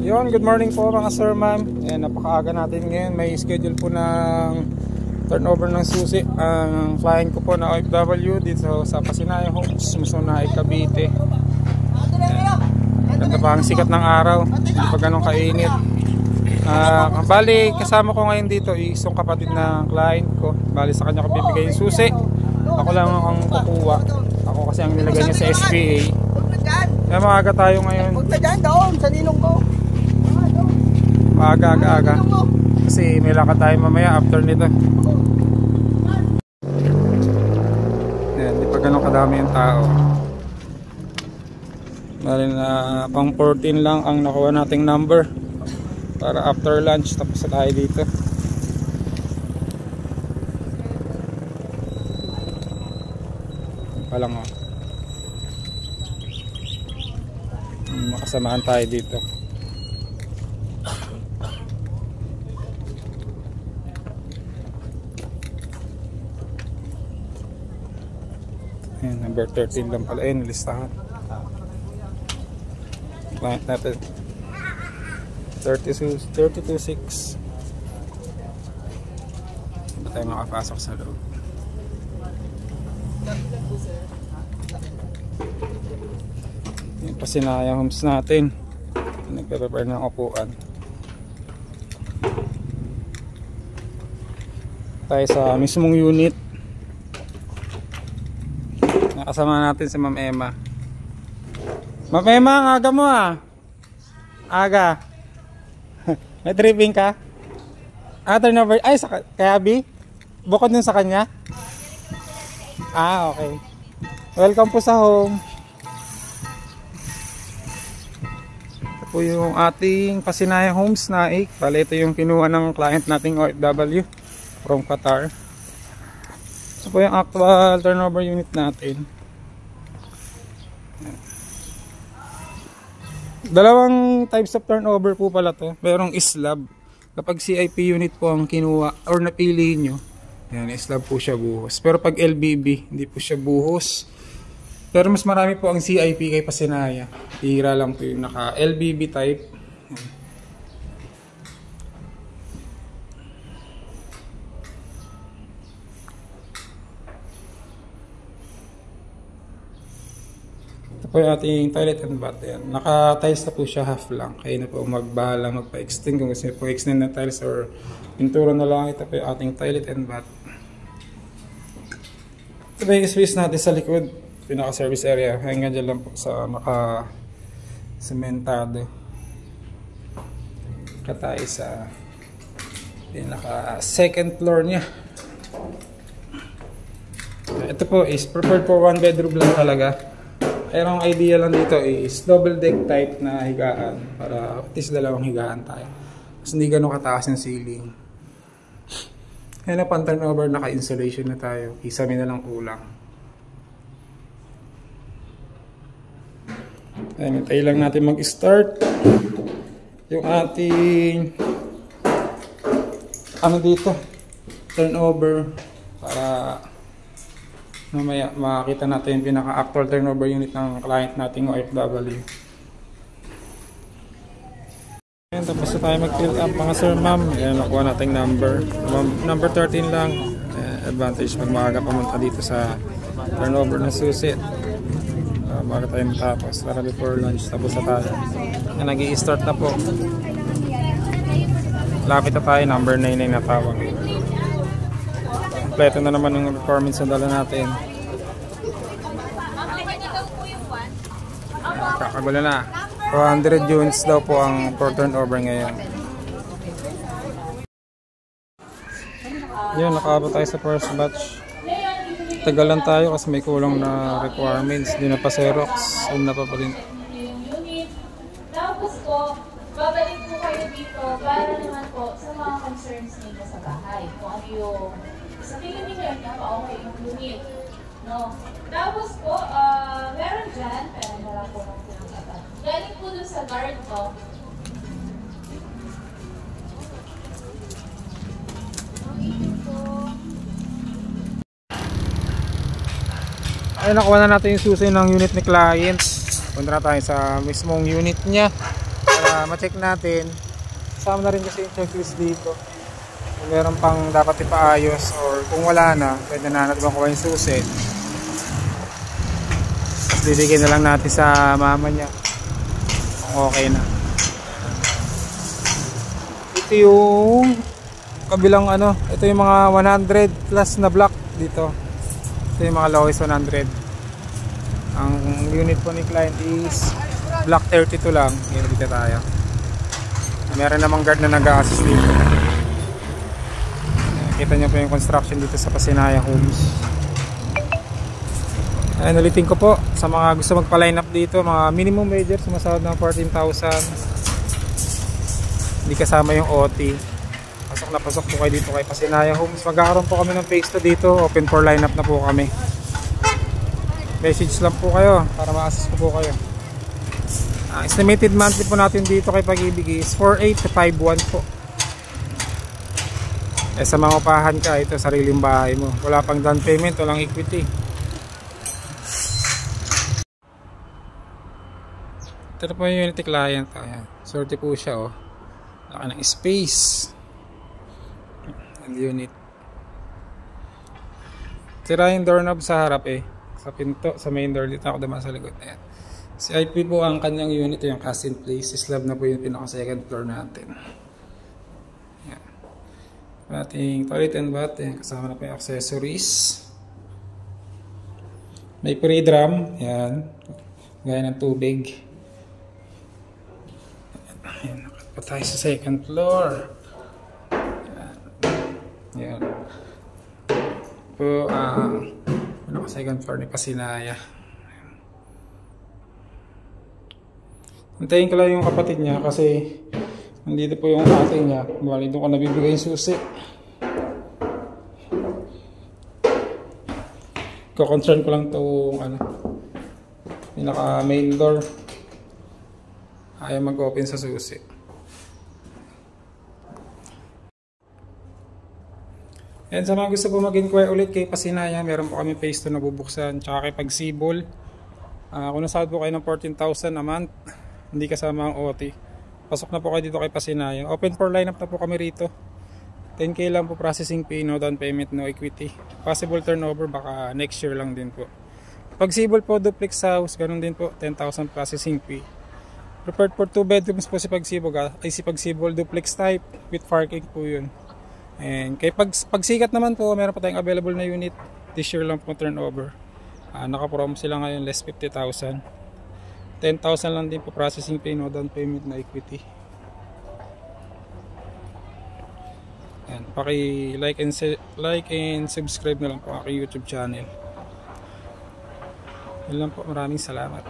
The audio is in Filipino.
Yun, good morning po mga sir, ma'am. Napakaaga natin ngayon. May schedule po ng turnover ng susi ang client ko po na OFW dito sa Pasinaya Homes, Musunay, Cavite. Ganda pa ang sikat ng araw, hindi pa ganun kainit. Bali, kasama ko ngayon dito isang kapatid ng client ko. Bali, sa kanya ko bibigay yung susi. Ako lang ang kukuha. Ako kasi ang nilagay niya sa SPA. Kaya maaga tayo ngayon. Huwag na dyan doon, sa nilong ko. Maaga. Kasi may lakad tayo mamaya after nito. Ayan, di pa ganun kadami yung tao. Bali na pang 14 lang ang nakuha nating number. Para after lunch tapos na tayo dito. Palang makasamahan tayo dito. Ayan, number 13 lang pala. Ayan, listahan. Client natin 32.6. Hindi tayo makapasok sa loob. Yung Pasinaya Homes natin, nagpe-prepare ng upuan. Tayo sa mismong unit. Nakasama natin si Ma'am Emma. Ma'am Emma, ang aga mo ah. Aga. May tripping ka? Turnover. Ay, kay Abby? Bukod dun sa kanya? Okay. Welcome po sa home. Ito po yung ating Pasinaya Homes na Bale, ito yung kinuha ng client nating OFW from Qatar. Ito po yung actual turnover unit natin. Dalawang types of turnover po pala to. Merong slab. Kapag CIP unit po ang kinuha or napili nyo, yan, slab po siya buhos. Pero pag LBB, hindi po siya buhos. Pero mas marami po ang CIP kay Pasinaya. Tira lang po yung naka LBB type. Ito po yung ating toilet and bath. Naka-tiles na po siya, half lang. Kaya na po magbahala, magpa-extend kung gusto po extend na tiles or pintura na lang. Ito po yung ating toilet and bath. Ito po yung space natin sa likod. Pinaka-service area. Hanggang dyan lang po sa naka-sementado. Katay sa pinaka-second floor niya. Ito po is preferred for one bedroom lang talaga. Pero ang idea lang dito is double deck type na higaan para at least dalawang higaan tayo. Kasi hindi ganun kataas yung ceiling. Ayan na, pan-turnover, naka-insulation na tayo. Kisame na lang kulang. Ayan, tayo lang natin mag-start. Yung ating dito, turnover para mamaya makakita natin yung pinaka-actual turnover unit ng client nating OFW. Ayan, tapos na tayo mag-fill up mga sir, ma'am. Ayan, nakuha nating number. Number 13 lang. Advantage pag maaga pumunta dito sa turnover ng susi. Maaga tayo matapos para before lunch. Tapos na tayo. Nag-i-start na po. Lapit na tayo. Number 99 na tawag. Kompleto na naman ng performance na dala natin. Kakagulo na. 400 units daw po ang per turnover ngayon. Yun, nakaabot tayo sa first batch. Tagalan tayo kasi may kulang na requirements. Hindi na pa Xerox. Hindi na pa rin. Tapos po, babalik po kayo dito para naman po sa mga concerns ninyo sa bahay. Kung ano yung sa tingin ninyo napaka-okay yung unit. No? Tapos po, meron dyan, pero wala po ng pinagkatan. Galing po dun sa guard ko. Ay, nakuha na natin yung susi ng unit ni client. Punta na tayo sa mismong unit niya para para ma-check natin. Kasama na rin kasi yung checklist dito. Kung meron pang dapat ipaayos or kung wala na, pwede na natin makuha yung susi. Tapos bibigyan na lang natin sa mama niya kung okay na. Ito yung kabilang ano, ito yung mga 100 plus na block dito. Ito yung mga lowest 100. Ang unit po ni client is block 32 lang. Ngayon dito tayo. Meron namang guard na nag-a-assist dito. Kita nyo po yung construction dito sa Pasinaya Homes. Ayan, ulitin ko po sa mga gusto magpa-line up dito, mga minimum wager sumasahod ng 14,000. Hindi kasama yung OT. Pasok na pasok po kayo dito kay Pasinaya Homes. Magkakaroon po kami ng phase 2 dito. Open for line up na po kami. Message lang po kayo para ma-assist po kayo. Estimated monthly po natin dito kay Pag-ibig is 4.8 to 5.1 po. Sa mga upahan ka, ito sariling bahay mo. Wala pang down payment, walang equity. Ito po yung unity client. Ayan. Sorte po siya, oh. Laki ng space. And unit. Sira yung doorknob sa harap eh. Sa pinto, sa main door. Dito ako naman sa likod. Ayan. Si IP po ang kanyang unit, yung cast in place. Slab na po yung pinaka second floor natin. Ayan. Ating toilet and bath. Ayan. Kasama na po yung accessories. May pre-drum. Ayan. Gaya ng tubig. Ayan. Nakat pa tayo sa second floor. Ayan. Po ang second floor ni Pasinaya. Antayin ko lang yung kapatid niya kasi nandito po yung ate niya. Bali doon ko nabibigay yung susi. Ko-concern ko lang itong ano, pinaka main door. Ayaw mag-open sa susi. And sa mga gusto po mag-inquire ulit kay Pasinaya, meron po kami phase 2 na bubuksan. Tsaka kay Pagsibol. Kung nasahod po kayo ng 14,000 a month, hindi kasama ang OT. Pasok na po kayo dito kay Pasinaya. Open for lineup na po kami rito. 10K lang po processing fee, no down payment, no equity. Possible turnover, baka next year lang din po. Pagsibol po, duplex house, ganun din po, 10,000 processing fee. Prepared for 2 bedrooms po si Pagsibol, duplex type with parking po yun. And kay Pagsikat naman po, meron pa tayong available na unit. This year lang po turnover. Naka-promo sila ngayon, less 50,000. 10,000 lang din po processing fee, no down payment, na equity. Ayan, paki-like and subscribe na lang po aking YouTube channel. Yun lang po, maraming salamat.